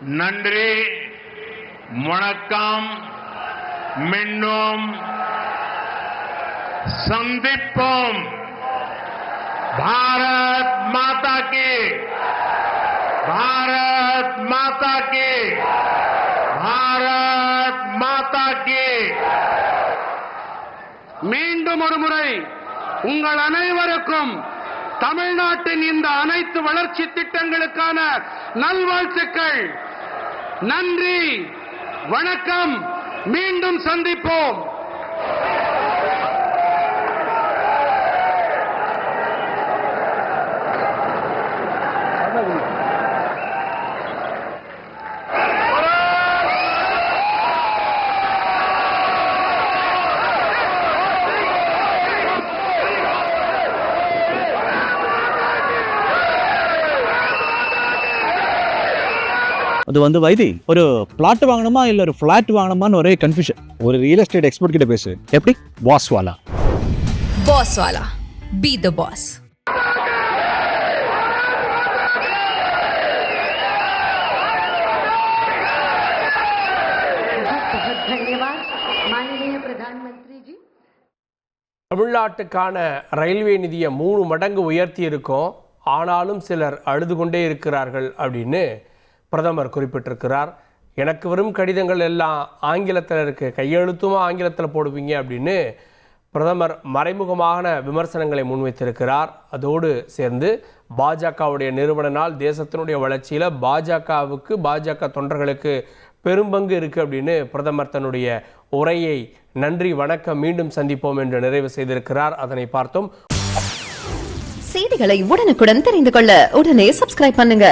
நன்றி, வணக்கம், மீண்டும் சந்திப்போம். பாரத் மாதா கி, பாரத் மாதா கி, பாரத் மாதா கி. மீண்டும் ஒரு முறை உங்கள் அனைவருக்கும் தமிழ்நாட்டின் இந்த அனைத்து வளர்ச்சி திட்டங்களுக்கான நல்வாழ்த்துக்கள். நன்றி, வணக்கம், மீண்டும் சந்திப்போம். அது வந்து வைத்தி ஒரு பிளாட் வாங்கணுமா இல்ல ஒரு ஃபிளாட் வாங்கணுமான்னு ஒரே கன்ஃபியூஷன். ஒரு ரியல் எஸ்டேட் எக்ஸ்பர்ட் கிட்ட பேசு. எப்படி? Boss Wala. Boss Wala. Be the boss. बहुत धन्यवाद माननीय प्रधानमंत्री जी. தமிழ்நாட்டுக்கான ரயில்வே நிதியை 3 மடங்கு உயர்த்தி இருக்கோம், ஆனாலும் சிலர் அழுது கொண்டே இருக்கிறார்கள் அப்படின்னு பிரதமர் குறிப்பிட்டிருக்கிறார். எனக்கு வரும் கடிதங்கள் எல்லாம் ஆங்கிலத்தில் இருக்குது, கையெழுத்துமா ஆங்கிலத்தில் போடுவீங்க அப்படின்னு பிரதமர் மறைமுகமான விமர்சனங்களை முன்வைத்திருக்கிறார். அதோடு சேர்ந்து பாஜகவுடைய நிறுவன நாள், தேசத்தினுடைய வளர்ச்சியில் பாஜக தொண்டர்களுக்கு பெரும்பங்கு இருக்குது அப்படின்னு பிரதமர் தன்னுடைய உரையை நன்றி, வணக்கம், மீண்டும் சந்திப்போம் என்று நிறைவு செய்திருக்கிறார். அதனை பார்த்தோம். செய்திகளை உடனுக்குடன் தெரிந்து கொள்ள உடனே சப்ஸ்கிரைப் பண்ணுங்க.